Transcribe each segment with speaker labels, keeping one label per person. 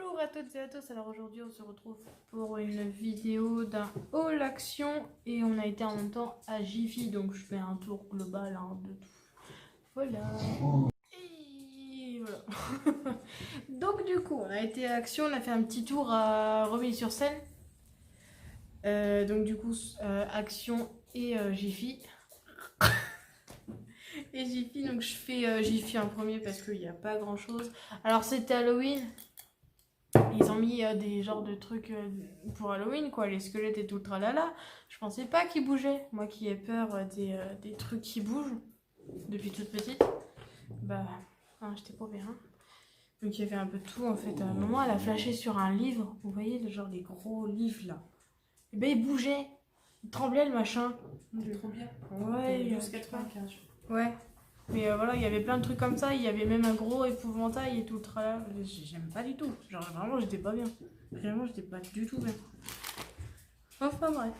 Speaker 1: Bonjour à toutes et à tous, alors aujourd'hui on se retrouve pour une vidéo d'un haul action et on a été en même temps à Jiffy, donc je fais un tour global de tout. Voilà. Et voilà. Donc du coup on a été à Action, on a fait un petit tour à Romilly-sur-Seine. Donc du coup Action et Jiffy. Et Jiffy, donc je fais Jiffy en premier parce qu'il n'y a pas grand chose. Alors c'était Halloween. Ils ont mis des genres de trucs pour Halloween, quoi, les squelettes et tout le tralala. Je pensais pas qu'ils bougeaient. Moi qui ai peur des trucs qui bougent depuis toute petite, bah, j'étais pas bien. Donc il y avait un peu de tout en fait. À un moment, elle a flashé sur un livre. Vous voyez, le genre des gros livres là. Et ben il bougeait. Il tremblait le machin.
Speaker 2: Trop bien.
Speaker 1: Ouais.
Speaker 2: 12,95.
Speaker 1: Ouais. Mais voilà, il y avait plein de trucs comme ça, il y avait même un gros épouvantail et tout le tralala. J'aime pas du tout. Genre vraiment, j'étais pas bien. Vraiment, j'étais pas du tout bien. Enfin bref.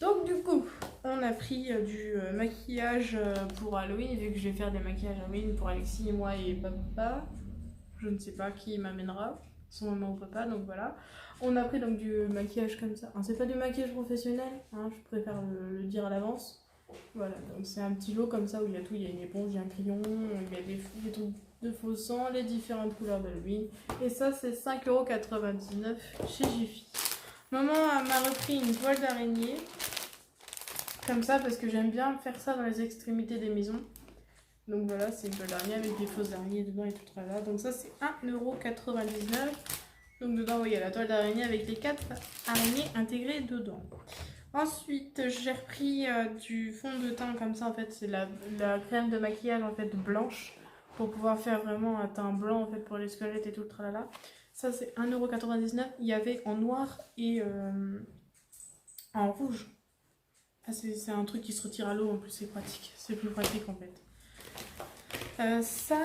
Speaker 1: Donc du coup, on a pris du maquillage pour Halloween, vu que je vais faire des maquillages Halloween pour Alexis, moi et papa. Je ne sais pas qui m'amènera, son maman ou papa, donc voilà. On a pris donc du maquillage comme ça. C'est pas du maquillage professionnel, je préfère le dire à l'avance. Voilà, donc c'est un petit lot comme ça où il y a tout, il y a une éponge, il y a un crayon, il y a des trucs de faux sang, les différentes couleurs d'Halloween. Et ça c'est 5,99€ chez Jiffy. Maman m'a repris une toile d'araignée, comme ça parce que j'aime bien faire ça dans les extrémités des maisons. Donc voilà, c'est une toile d'araignée avec des fausses araignées dedans et tout ça. Donc ça c'est 1,99€. Donc dedans, il y a la toile d'araignée avec les 4 araignées intégrées dedans. Ensuite, j'ai repris du fond de teint comme ça, en fait, c'est la crème de maquillage en fait blanche pour pouvoir faire vraiment un teint blanc en fait pour les squelettes et tout le tralala. Ça c'est 1,99€. Il y avait en noir et en rouge. C'est un truc qui se retire à l'eau en plus, c'est pratique. C'est plus pratique en fait. Ça...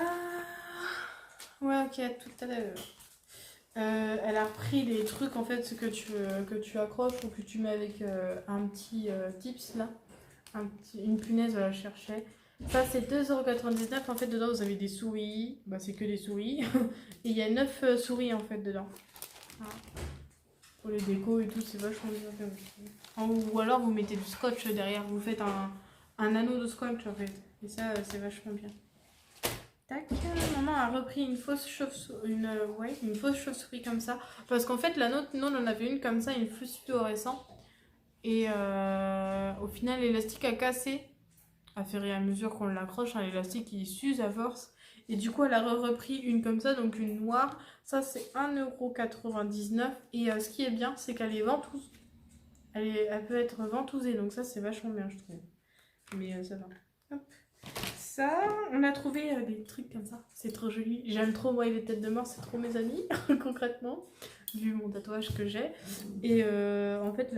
Speaker 1: Ouais, ok, tout à l'heure. Elle a repris les trucs en fait que tu accroches ou que tu mets avec un petit tips là, une punaise, voilà, je cherchais. Ça c'est 2,99€. En fait dedans vous avez des souris, bah c'est que des souris. Et il y a 9 souris en fait dedans. Voilà. Pour les décos et tout, c'est vachement bien fait aussi. Ou alors vous mettez du scotch derrière, vous faites un anneau de scotch en fait. Et ça c'est vachement bien. Tac, maman a repris une fausse chauve-souris, une fausse chauve-souris comme ça. Parce qu'en fait, la nôtre, nous, on en avait une comme ça, une fausse fluorescent. Et au final, l'élastique a cassé. À faire et à mesure qu'on l'accroche, l'élastique il s'use à force. Et du coup, elle a repris une comme ça, donc une noire. Ça, c'est 1,99€. Et ce qui est bien, c'est qu'elle est ventouse. Elle peut être ventousée, donc ça, c'est vachement bien, je trouve. Mais ça va. Hop. Ça, on a trouvé des trucs comme ça, c'est trop joli. J'aime trop moi les têtes de mort, c'est trop mes amis, concrètement, vu mon tatouage que j'ai. Et en fait,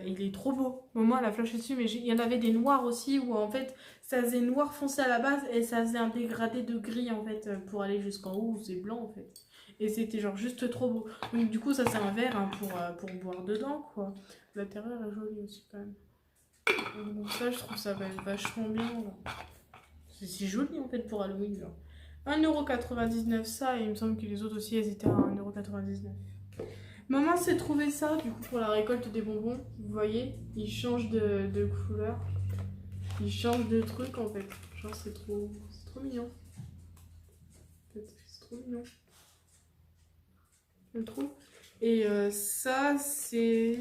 Speaker 1: il est trop beau. Moi, elle a flashé dessus, mais il y en avait des noirs aussi, où en fait, ça faisait noir foncé à la base, et ça faisait un dégradé de gris, en fait, pour aller jusqu'en haut, où c'est blanc, en fait. Et c'était genre juste trop beau. Donc du coup, ça c'est un verre pour boire dedans, quoi. L'intérieur est joli aussi, quand même. Donc ça, je trouve ça vachement bien, là. C'est joli en fait pour Halloween. Genre. 1,99€ ça, et il me semble que les autres aussi elles étaient à 1,99€. Maman s'est trouvé ça du coup pour la récolte des bonbons. Vous voyez, ils changent de couleur. Ils changent de truc en fait. Genre c'est trop mignon. C'est trop mignon. Je le trouve. Et ça c'est...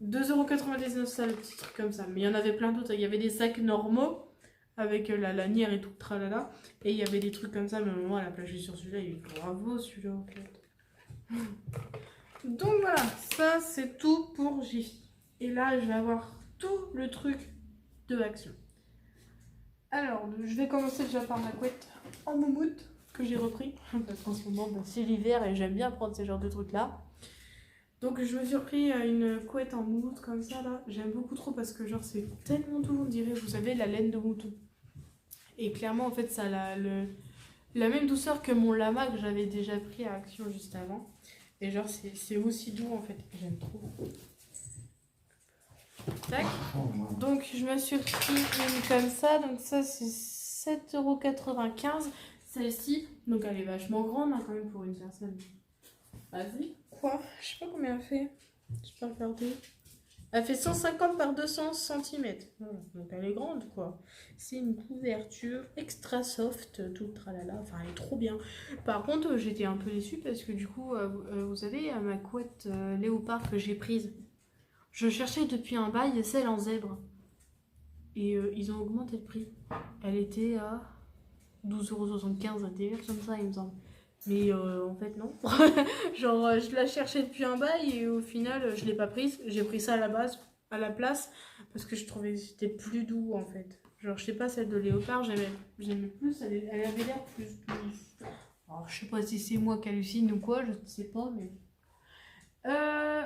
Speaker 1: 2,99€ ça, le petit truc comme ça. Mais il y en avait plein d'autres. Il y avait des sacs normaux avec la lanière et tout, tralala. Et il y avait des trucs comme ça. Mais maman, elle a plagé sur celui-là. Il est bravo celui-là en fait. Donc voilà, ça c'est tout pour Jiffy. Et là, je vais avoir tout le truc de Action. Alors, je vais commencer déjà par ma couette en moumoute que j'ai repris. Parce qu'en ce moment, c'est l'hiver et j'aime bien prendre ces genres de trucs là. Donc je me suis repris une couette en moumoute comme ça là, j'aime beaucoup trop parce que genre c'est tellement doux, on dirait, vous savez, la laine de mouton. Et clairement en fait ça a la même douceur que mon lama que j'avais déjà pris à Action juste avant. Et genre c'est aussi doux en fait, j'aime trop. Tac. Donc je me suis repris une comme ça, donc ça c'est 7,95€. Celle-ci, donc elle est vachement grande hein, quand même pour une personne. Vas-y. Quoi? Je sais pas combien elle fait. Je peux regarder. Elle fait 150 par 200 cm. Donc elle est grande quoi. C'est une couverture extra soft, tout le tralala. Enfin elle est trop bien. Par contre j'étais un peu déçue parce que du coup, vous savez, ma couette léopard que j'ai prise. Je cherchais depuis un bail celle en zèbre. Et ils ont augmenté le prix. Elle était à 12,75 €, un délire comme ça il me semble. Mais en fait non. Genre je la cherchais depuis un bail et au final je l'ai pas prise. J'ai pris ça à la base, à la place, parce que je trouvais que c'était plus doux en fait. Genre je sais pas, celle de léopard, j'aimais plus, elle avait l'air plus douce. Alors je sais pas si c'est moi qui hallucine ou quoi, je ne sais pas mais...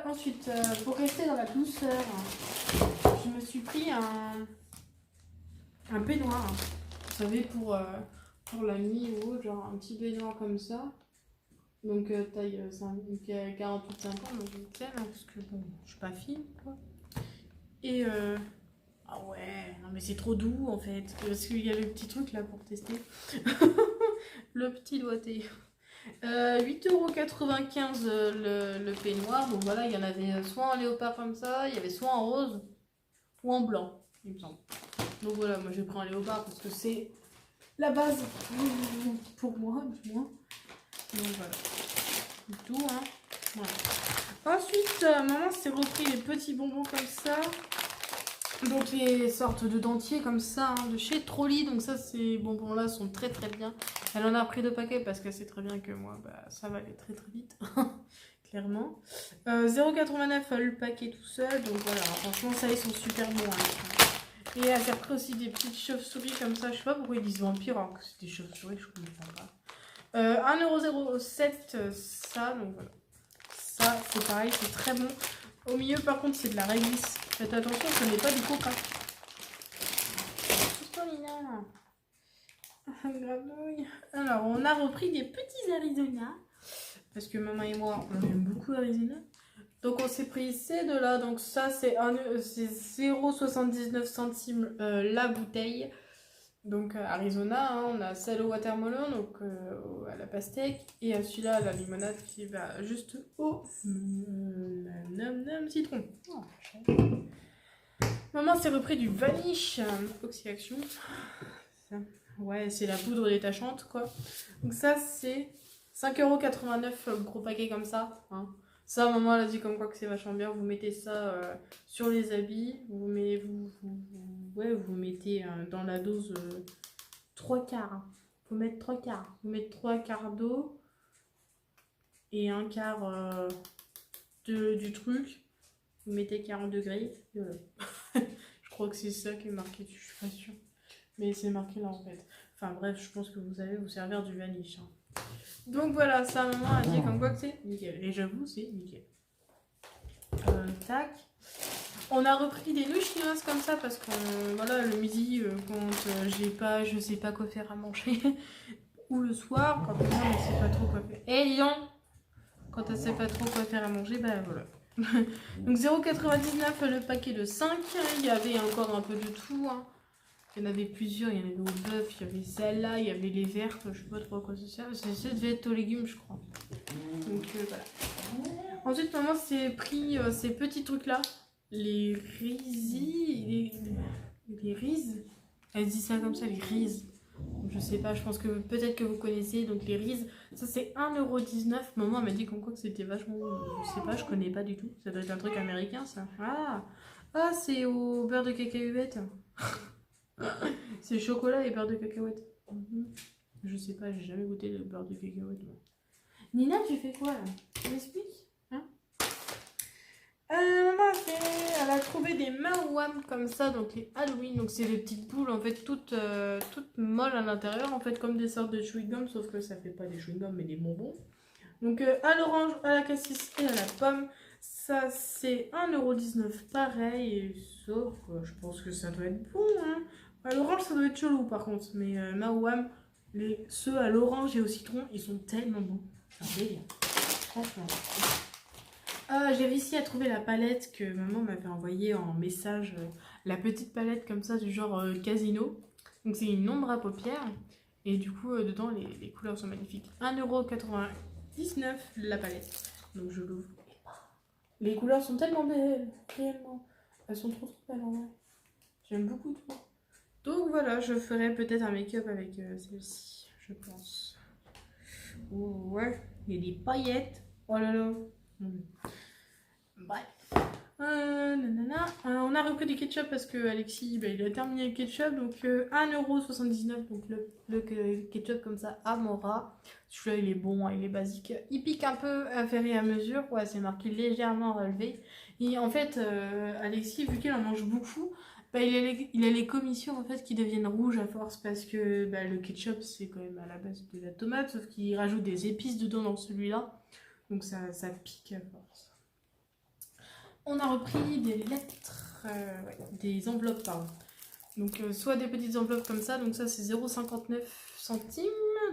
Speaker 1: ensuite, pour rester dans la douceur, je me suis pris un peignoir. Vous savez, pour la nuit ou autre, genre un petit peignoir comme ça. Donc taille 48-50, donc je tiens, hein, parce que bon, je suis pas fine quoi. Et ah ouais, non mais c'est trop doux en fait, parce qu'il y a le petit truc là pour tester. Le petit doigté. 8,95 € le peignoir, donc voilà, il y en avait soit en léopard comme ça, il y avait soit en rose ou en blanc, il me semble. Donc voilà, moi j'ai pris un léopard parce que c'est la base pour moi, du moins. Donc voilà. Tout, hein. Voilà. Ensuite, maman s'est repris les petits bonbons comme ça. Donc les sortes de dentiers comme ça, hein, de chez Trolli. Donc ça, ces bonbons-là sont très très bien. Elle en a pris 2 paquets parce qu'elle sait très bien que moi, bah, ça va aller très très vite. Clairement. 0,89 le paquet tout seul. Donc voilà, franchement, ça, ils sont super bons. Hein. Et elle s'est repris aussi des petites chauves-souris comme ça. Je sais pas pourquoi ils disent vampire alors que c'est des chauves-souris, je comprends pas. 1,07 € ça, donc voilà. Ça, c'est pareil, c'est très bon. Au milieu, par contre, c'est de la réglisse. Faites attention, ce n'est pas du coca. Alors, on a repris des petits Arizona. Parce que maman et moi, on aime beaucoup Arizona. Donc, on s'est pris ces deux-là. Donc, ça, c'est 0,79 centimes la bouteille. Donc Arizona, hein, on a celle au watermelon, donc à la pastèque, et celui-là, la limonade qui va juste au citron. Oh, maman s'est repris du vanish oxy-action. Ouais, c'est la poudre détachante quoi. Donc ça c'est 5,89 € gros paquet comme ça. Hein. Ça, maman elle a dit comme quoi que c'est vachement bien. Vous mettez ça sur les habits. Vous mettez dans la dose 3 quarts. Hein. Faut mettre 3 quarts. Vous mettez 3 quarts d'eau et 1 quart du truc. Vous mettez 40 degrés. Voilà. Je crois que c'est ça qui est marqué dessus. Je suis pas sûre. Mais c'est marqué là en fait. Enfin bref, je pense que vous allez vous servir du vanish. Hein. Donc voilà, ça maman a dit comme quoi que c'est nickel. Et j'avoue, c'est nickel. Tac. On a repris des nouilles chinoises comme ça parce que voilà, le midi, quand je sais pas quoi faire à manger. Ou le soir, quand maman ne sait pas trop quoi faire. Et Lyon, quand elle sait pas trop quoi faire à manger, bah voilà. Donc 0,99 le paquet de 5. Il y avait encore un peu de tout. Hein. Il y en avait plusieurs, il y en avait au bœuf, il y avait celle-là, il y avait les vertes, je sais pas trop à quoi ça sert. Ça devait être aux légumes, je crois. Donc voilà. Ensuite, maman s'est pris ces petits trucs-là. Les riz. Les riz. Elle dit ça comme ça, les riz. Je sais pas, je pense que peut-être que vous connaissez. Donc les riz, ça c'est 1,19 €. Maman m'a dit comme quoi que c'était vachement. Je sais pas, je connais pas du tout. Ça doit être un truc américain ça. Ah c'est au beurre de cacahuète. C'est chocolat et beurre de cacahuète. Je sais pas, j'ai jamais goûté le beurre de cacahuète. Nina, tu fais quoi là? Tu m'expliques hein? Maman, elle a trouvé des Mawam comme ça, donc les Halloween. Donc c'est des petites boules en fait, toutes molles à l'intérieur, en fait, comme des sortes de chewing-gum, sauf que ça fait pas des chewing-gum mais des bonbons. Donc à l'orange, à la cassis et à la pomme. Ça c'est 1,19 € pareil, sauf que je pense que ça doit être bon. Hein. À l'orange ça doit être chelou par contre, mais Mawam, ceux à l'orange et au citron, ils sont tellement bons. C'est un délire, franchement. J'ai réussi à trouver la palette que maman m'avait envoyée en message, la petite palette comme ça du genre casino. Donc c'est une ombre à paupières. Et du coup, dedans, les couleurs sont magnifiques. 1,99€ la palette. Donc je l'ouvre. Les couleurs sont tellement belles, réellement. Elles sont trop belles en vrai. J'aime beaucoup tout. Donc voilà, je ferai peut-être un make-up avec celle-ci, je pense. Oh, ouais, il y a des paillettes. Oh là là. Bref. On a repris du ketchup parce que Alexis, il a terminé le ketchup. Donc 1,79€. Donc le ketchup comme ça, Amora. Celui-là, il est bon, il est basique. Il pique un peu à faire et à mesure. Ouais, c'est marqué légèrement relevé. Et en fait, Alexis, vu qu'il en mange beaucoup, il a les commissions en fait qui deviennent rouges à force parce que le ketchup, c'est quand même à la base de la tomate, sauf qu'il rajoute des épices dedans dans celui-là. Donc ça pique à force. On a repris des lettres, des enveloppes, pardon. Donc soit des petites enveloppes comme ça, donc ça c'est 0,59 centimes,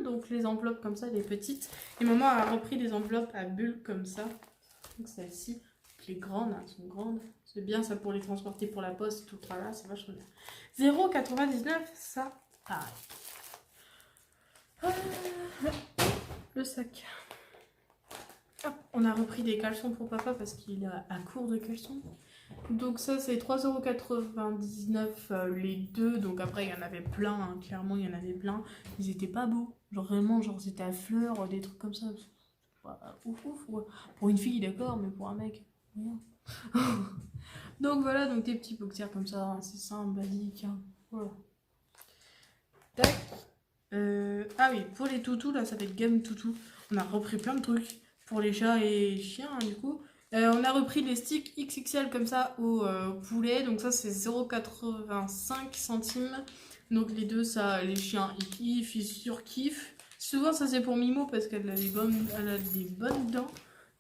Speaker 1: donc les enveloppes comme ça, les petites. Et maman a repris des enveloppes à bulles comme ça, donc celles-ci, les grandes, elles sont grandes. C'est bien ça pour les transporter pour la poste, tout là, c'est vachement bien. 0,99, ça, pareil. Le sac. Hop, on a repris des caleçons pour papa parce qu'il est à court de caleçons. Donc ça c'est 3,99€ les deux. Donc après il y en avait plein, hein. Clairement il y en avait plein. Ils étaient pas beaux. Genre vraiment, genre c'était à fleurs, des trucs comme ça. Ouf ouf. Ouais. Pour une fille d'accord, mais pour un mec, rien. Donc voilà, donc des petits boxers comme ça, hein. C'est simple, basique. Hein. Voilà. Tac. Ah oui, pour les toutous, là ça fait gamme toutou. On a repris plein de trucs. Pour les chats et chiens, hein, du coup. On a repris les sticks XXL comme ça au poulet. Donc ça, c'est 0,85 centimes. Donc les deux, ça, les chiens, ils kiffent, ils surkiffent. Souvent, ça, c'est pour Mimo parce qu'elle a des bonnes dents.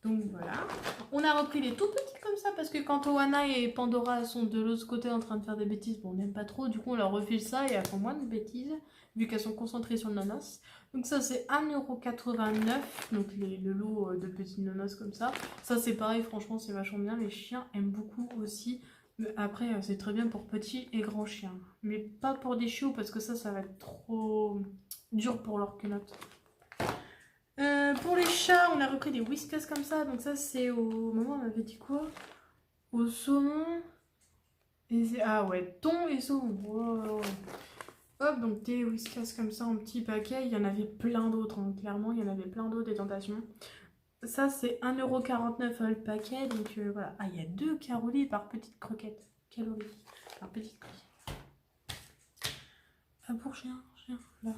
Speaker 1: Donc voilà. On a repris les tout petits comme ça parce que quand Oana et Pandora sont de l'autre côté en train de faire des bêtises, bon, on n'aime pas trop. Du coup, on leur refile ça et elles font moins de bêtises vu qu'elles sont concentrées sur le nanas. Donc ça c'est 1,89€, donc le lot de petits nonos comme ça. Ça c'est pareil, franchement c'est vachement bien, les chiens aiment beaucoup aussi. Mais après c'est très bien pour petits et grands chiens. Mais pas pour des chiots parce que ça va être trop dur pour leur quenotte. Pour les chats, on a repris des whiskas comme ça. Donc ça c'est au... Maman on avait dit quoi? Au saumon. Ah ouais, thon et saumon. Wow. Hop, donc des whiskas comme ça en petits paquets, il y en avait plein d'autres, hein. Clairement, il y en avait plein d'autres, des tentations. Ça, c'est 1,49€ le paquet, donc voilà. Ah, il y a 2 carolis par petite croquette. Calories par petite croquette. Ah, pour chien, là.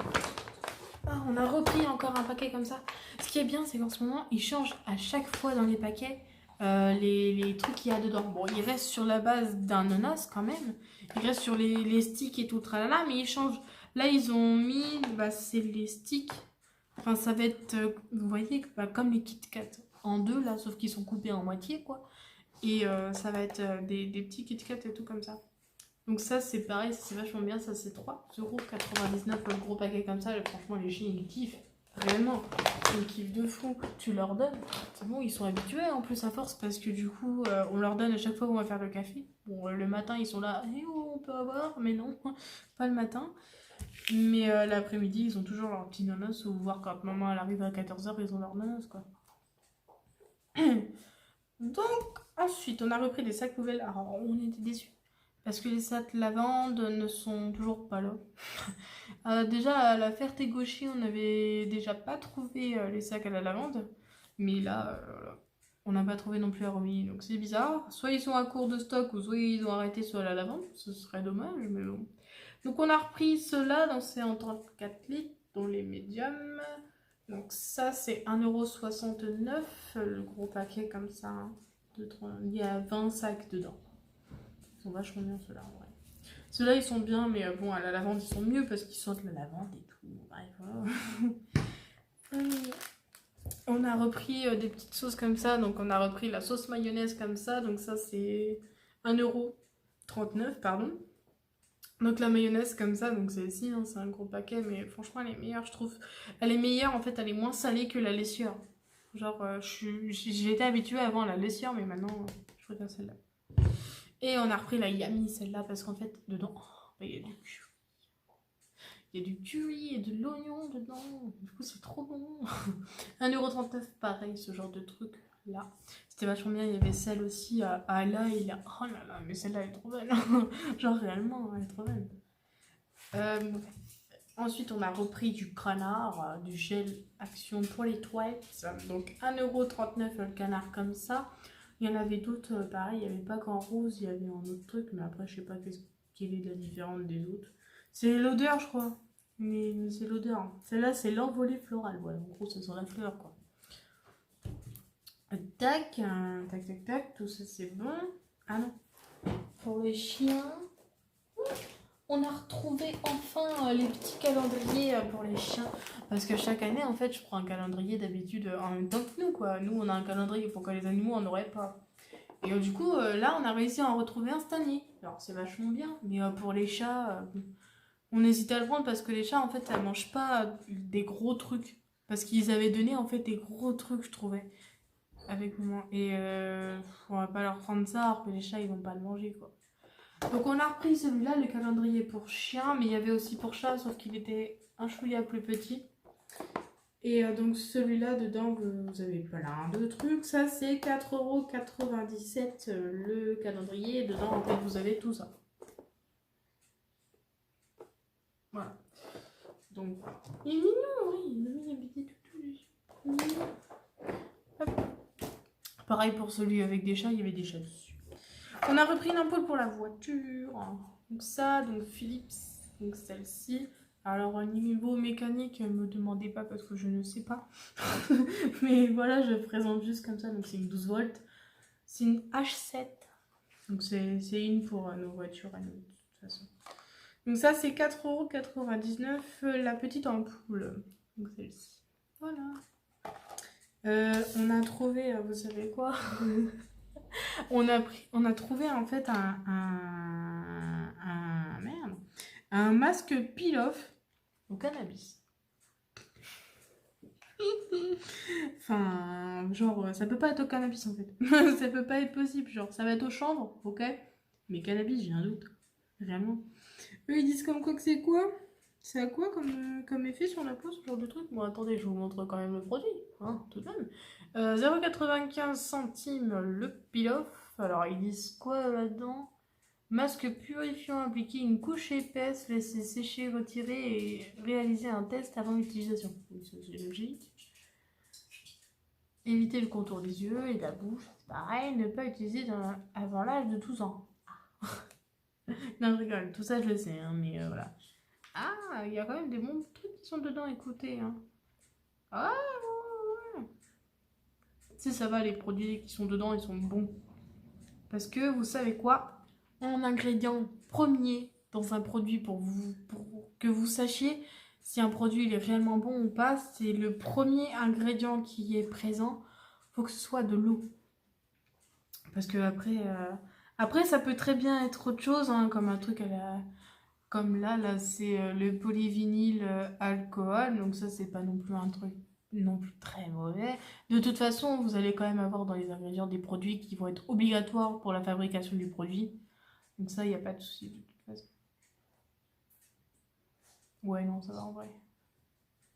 Speaker 1: Ah, on a repris encore un paquet comme ça. Ce qui est bien, c'est qu'en ce moment, ils changent à chaque fois dans les paquets les trucs qu'il y a dedans. Bon, ils restent sur la base d'un nonas quand même. Ils restent sur les sticks et tout, tralala, mais ils changent. Là, ils ont mis, c'est les sticks. Enfin, ça va être, vous voyez, comme les Kit Kat en deux, là, sauf qu'ils sont coupés en moitié, quoi. Et ça va être des petits Kit Kat et tout comme ça. Donc ça, c'est pareil, c'est vachement bien. Ça, c'est 3,99€ le gros paquet comme ça. Franchement, les chiens, ils kiffent. Réellement, ils kiffent de fou. Tu leur donnes, c'est bon, ils sont habitués en plus à force parce que du coup, on leur donne à chaque fois qu'on va faire le café. Bon, le matin, ils sont là, eh oh, on peut avoir, mais non, pas le matin. Mais l'après-midi, ils ont toujours leur petit nonos, ou voir quand maman elle arrive à 14h, ils ont leur nonos, quoi. Donc, ensuite, on a repris des sacs poubelles. Alors, on était déçus. Parce que les sacs lavande ne sont toujours pas là. Déjà, à la Ferté-Gaucher, on n'avait déjà pas trouvé les sacs à la lavande. Mais là, on n'a pas trouvé non plus à Romilly. Donc c'est bizarre. Soit ils sont à court de stock, ou soit ils ont arrêté sur la lavande. Ce serait dommage, mais bon. Donc on a repris ceux-là. Donc c'est en 34 litres, dans les médiums. Donc ça, c'est 1,69€. Le gros paquet comme ça. Hein. Il y a 20 sacs dedans. Ils sont vachement bien ceux-là en vrai. Ceux-là ils sont bien, mais bon, à la lavande ils sont mieux parce qu'ils sentent la lavande et tout. Bref, voilà. On a repris des petites sauces comme ça. Donc on a repris la sauce mayonnaise comme ça. Donc ça c'est 1,39€, pardon. Donc la mayonnaise comme ça, donc c'est ici, hein, c'est un gros paquet, mais franchement elle est meilleure je trouve. Elle est meilleure en fait, elle est moins salée que la lessieur. Genre j'étais habituée avant à la lessieur, mais maintenant je préfère celle-là. Et on a repris la yummy, celle-là, parce qu'en fait, dedans, il y a du curry. Il y a du curry et de l'oignon dedans. Du coup, c'est trop bon. 1,39 € pareil, ce genre de truc là. C'était vachement bien. Il y avait celle aussi à l'ail. Oh là là, mais celle-là, elle est trop belle. Genre, réellement, elle est trop belle. Ensuite, on a repris du canard, du gel action pour les toilettes. Donc 1,39 € le canard comme ça. Il y en avait d'autres, pareil, il n'y avait pas qu'en rose, il y avait un autre truc, mais après, je sais pas quelle est la différence des autres. C'est l'odeur, je crois. Mais c'est l'odeur. Celle-là, c'est l'envolée florale. Voilà, en gros, ça sent la fleur, quoi. Tac, tac, tac, tac, tout ça, c'est bon. Ah non. Pour les chiens, on a retrouvé enfin les petits calendriers pour les chiens. Parce que chaque année, en fait, je prends un calendrier d'habitude en même temps que nous, quoi. Nous, on a un calendrier pour que les animaux en auraient pas. Et du coup, là, on a réussi à en retrouver un cette année. Alors, c'est vachement bien. Mais pour les chats, on hésitait à le prendre parce que les chats, en fait, elles mangent pas des gros trucs. Parce qu'ils avaient donné, en fait, des gros trucs, je trouvais. Avec moi. Et on va pas leur prendre ça alors que les chats, ils vont pas le manger, quoi. Donc on a repris celui-là, le calendrier pour chien, mais il y avait aussi pour chat, sauf qu'il était un chouïa plus petit. Et donc celui-là, dedans, vous avez plein de trucs. Ça, c'est 4,97 € le calendrier. Et dedans, en fait, vous avez tout ça. Voilà. Donc, il est mignon, oui. Il a mis un petit toutou. Hop. Pareil pour celui avec des chats, il y avait des chats dessus. On a repris une ampoule pour la voiture. Donc ça, donc Philips, donc celle-ci. Alors niveau mécanique, ne me demandez pas parce que je ne sais pas. Mais voilà, je présente juste comme ça. Donc c'est une 12 volts. C'est une H7. Donc c'est une pour nos voitures à nous, de toute façon. Donc ça, c'est 4,99 € la petite ampoule. Donc celle-ci. Voilà. On a trouvé, vous savez quoi? On a trouvé en fait un masque peel-off au cannabis. Enfin, genre, ça peut pas être au cannabis en fait. Ça peut pas être possible. Genre, ça va être au chanvre, ok? Mais cannabis, j'ai un doute. Réellement. Eux, ils disent comme quoi que c'est quoi? C'est à quoi comme effet sur la peau, ce genre de truc? Bon, attendez, je vous montre quand même le produit, hein, tout de même. 0,95 centimes le peel-off. Alors, ils disent quoi là-dedans? Masque purifiant, appliquer une couche épaisse, laisser sécher, retirer et réaliser un test avant l'utilisation. Oui, ça c'est logique. Éviter le contour des yeux et de la bouche, c'est pareil. Ne pas utiliser avant l'âge de 12 ans. Non, je rigole, tout ça je le sais, hein, mais voilà. Ah, il y a quand même des bons trucs qui sont dedans, écoutez. Hein. Ah, ouais. Si ça va, les produits qui sont dedans, ils sont bons. Parce que vous savez quoi? Un ingrédient premier dans un produit pour que vous sachiez si un produit il est réellement bon ou pas, c'est le premier ingrédient qui est présent. Il faut que ce soit de l'eau. Parce que après ça peut très bien être autre chose, hein, comme un truc comme là c'est le polyvinyl alcool. Donc ça, c'est pas non plus un truc non plus très mauvais. De toute façon, vous allez quand même avoir dans les ingrédients des produits qui vont être obligatoires pour la fabrication du produit. Donc ça, il n'y a pas de souci de toute façon. Ouais, non, ça va en vrai.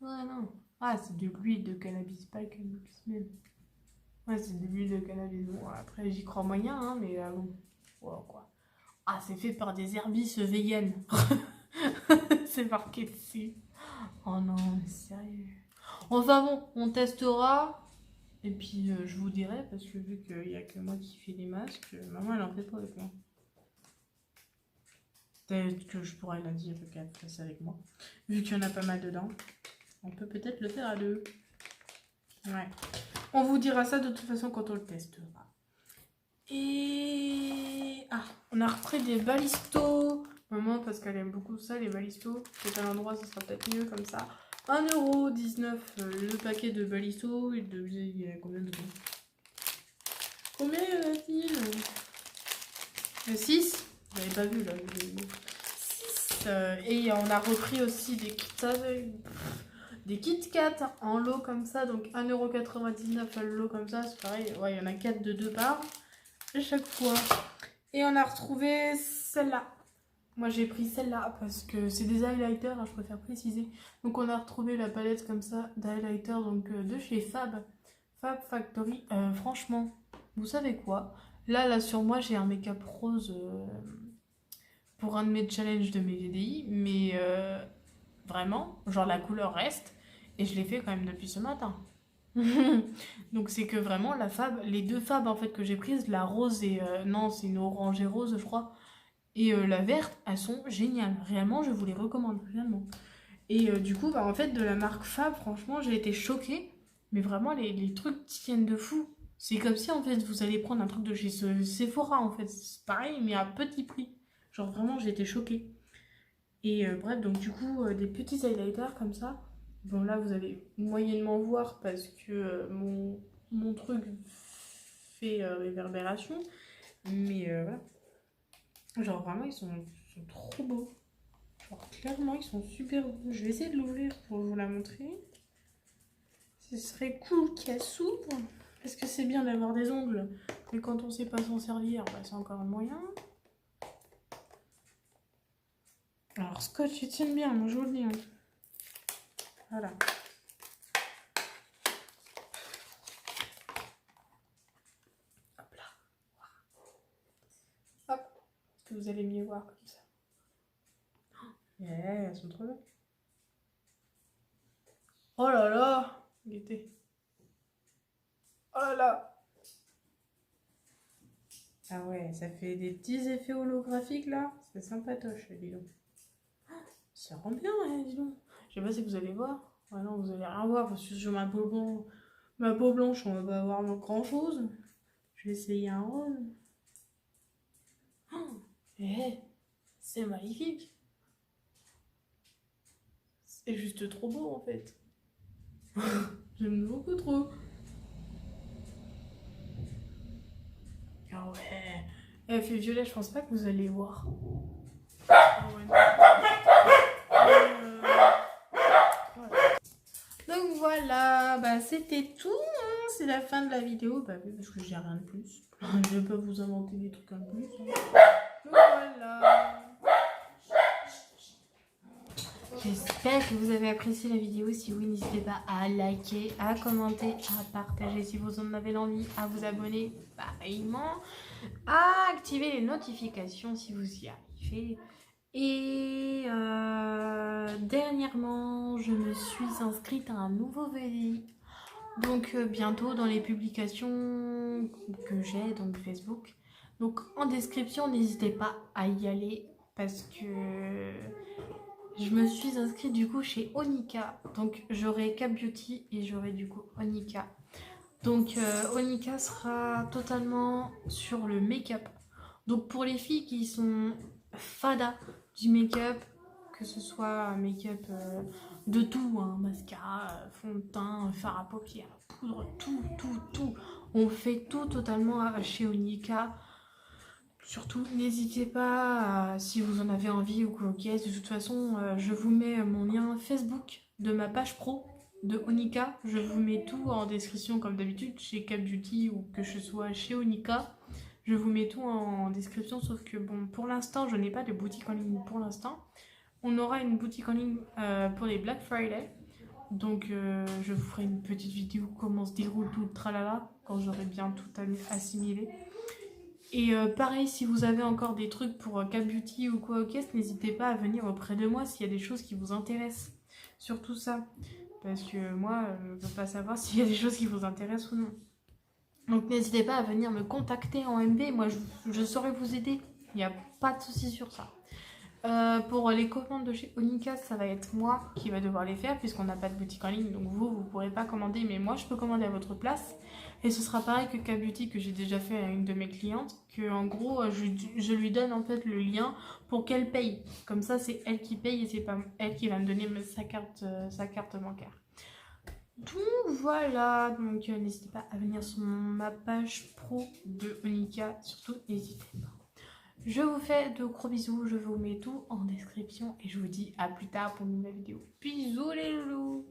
Speaker 1: Ouais, non. Ah, c'est de l'huile de cannabis, pas le cannabis même. Ouais, c'est de l'huile de cannabis. Bon, après, j'y crois moyen, hein, mais bon. Wow, quoi. Ah, c'est fait par des herbistes vegan. C'est marqué dessus. Oh non, mais sérieux. Enfin bon, on testera. Et puis, je vous dirai, parce que vu qu'il n'y a que moi qui fais des masques, maman, elle en fait pas avec moi. Peut-être que je pourrais lundi qu'elle fasse avec moi. Vu qu'il y en a pas mal dedans, on peut peut-être le faire à deux. Ouais. On vous dira ça de toute façon quand on le testera. Et... Ah, on a repris des balistos. Maman, parce qu'elle aime beaucoup ça, les balistos. C'est à l'endroit, ça sera peut-être mieux comme ça. 1,19 € le paquet de balistos. Il y a combien de temps? Combien y en a-t-il? 6. Vous n'avez pas vu là. 6. Et on a repris aussi des Kit Kat en lot comme ça. Donc 1,99 € le lot comme ça. C'est pareil. Ouais, il y en a 4 de 2 parts. À chaque fois. Et on a retrouvé celle-là. Moi j'ai pris celle-là parce que c'est des highlighters, hein, je préfère préciser. Donc on a retrouvé la palette comme ça d'highlighters donc de chez Fab Factory. Franchement, vous savez quoi? Là sur moi j'ai un make-up rose pour un de mes challenges de mes VDI, mais vraiment, genre la couleur reste et je l'ai fait quand même depuis ce matin. Donc c'est que vraiment la Fab, les deux Fab en fait que j'ai prises, la rose et non c'est une orange et rose je crois, et la verte, elles sont géniales. Réellement je vous les recommande réellement. Et du coup bah, en fait de la marque Fab franchement j'ai été choquée, mais vraiment les trucs tiennent de fou. C'est comme si en fait vous allez prendre un truc de chez Sephora en fait, c'est pareil mais à petit prix. Genre vraiment j'ai été choquée. Et bref, donc du coup, des petits highlighters comme ça. Bon, là, vous allez moyennement voir parce que mon truc fait réverbération. Mais voilà. Genre, vraiment, ils sont trop beaux. Genre, clairement, ils sont super beaux. Je vais essayer de l'ouvrir pour vous la montrer. Ce serait cool qu'elle s'ouvre. Parce que c'est bien d'avoir des ongles. Mais quand on sait pas s'en servir, bah, c'est encore un moyen. Alors, scotch, ils tiennent bien, moi je vous le dis. Hein. Voilà. Hop là. Hop. Est-ce que vous allez mieux voir comme ça? Yeah, elles sont trop belles. Oh là là. Gaieté. Oh là là. Ah ouais, ça fait des petits effets holographiques là. C'est sympatoche, dis donc. Ça rend bien, hein, dis donc. Je sais pas si vous allez voir. Ah non, vous allez rien voir parce que sur ma peau blanche, on va pas avoir grand chose. Je vais essayer un rose. Oh, c'est magnifique. C'est juste trop beau en fait. J'aime beaucoup trop. Ah ouais. Elle fait violet, je pense pas que vous allez voir. Ah ouais, non. Voilà. Donc voilà, bah c'était tout. Hein. C'est la fin de la vidéo. Bah oui, parce que j'ai rien de plus. Je vais pas vous inventer des trucs en plus. Hein. Donc voilà. J'espère que vous avez apprécié la vidéo. Si oui, n'hésitez pas à liker, à commenter, à partager si vous en avez l'envie, à vous abonner pareillement, à activer les notifications si vous y arrivez. Et dernièrement, je me suis inscrite à un nouveau VDI. Donc bientôt dans les publications que j'ai, donc Facebook. Donc en description, n'hésitez pas à y aller parce que je me suis inscrite du coup chez Onika. Donc j'aurai Cap Beauty et j'aurai du coup Onika. Donc Onika sera totalement sur le make-up. Donc pour les filles qui sont fada du make-up, que ce soit make-up de tout, hein, mascara, fond de teint, fard à paupières, poudre, tout. On fait tout totalement chez Onika. Surtout, n'hésitez pas, si vous en avez envie ou quoi, ok. De toute façon, je vous mets mon lien Facebook de ma page pro de Onika. Je vous mets tout en description comme d'habitude, chez Cap Beauty ou que je sois chez Onika. Je vous mets tout en description, sauf que bon, pour l'instant, je n'ai pas de boutique en ligne pour l'instant. On aura une boutique en ligne pour les Black Friday. Donc, je vous ferai une petite vidéo comment se déroule tout le tralala quand j'aurai bien tout assimilé. Et pareil, si vous avez encore des trucs pour Cap Beauty ou quoi, ok, n'hésitez pas à venir auprès de moi s'il y a des choses qui vous intéressent. Surtout ça. Parce que moi, je ne peux pas savoir s'il y a des choses qui vous intéressent ou non. Donc n'hésitez pas à venir me contacter en MB. Moi, je saurais vous aider. Il n'y a pas de souci sur ça. Pour les commandes de chez Onika, ça va être moi qui va devoir les faire puisqu'on n'a pas de boutique en ligne. Donc vous ne pourrez pas commander, mais moi, je peux commander à votre place. Et ce sera pareil que K-Beauty que j'ai déjà fait à une de mes clientes. Que en gros, je lui donne en fait le lien pour qu'elle paye. Comme ça, c'est elle qui paye et c'est pas elle qui va me donner sa carte bancaire. Donc voilà, donc n'hésitez pas à venir sur ma page pro de Onika. Surtout, n'hésitez pas. Je vous fais de gros bisous, je vous mets tout en description et je vous dis à plus tard pour une nouvelle vidéo. Bisous les loulous!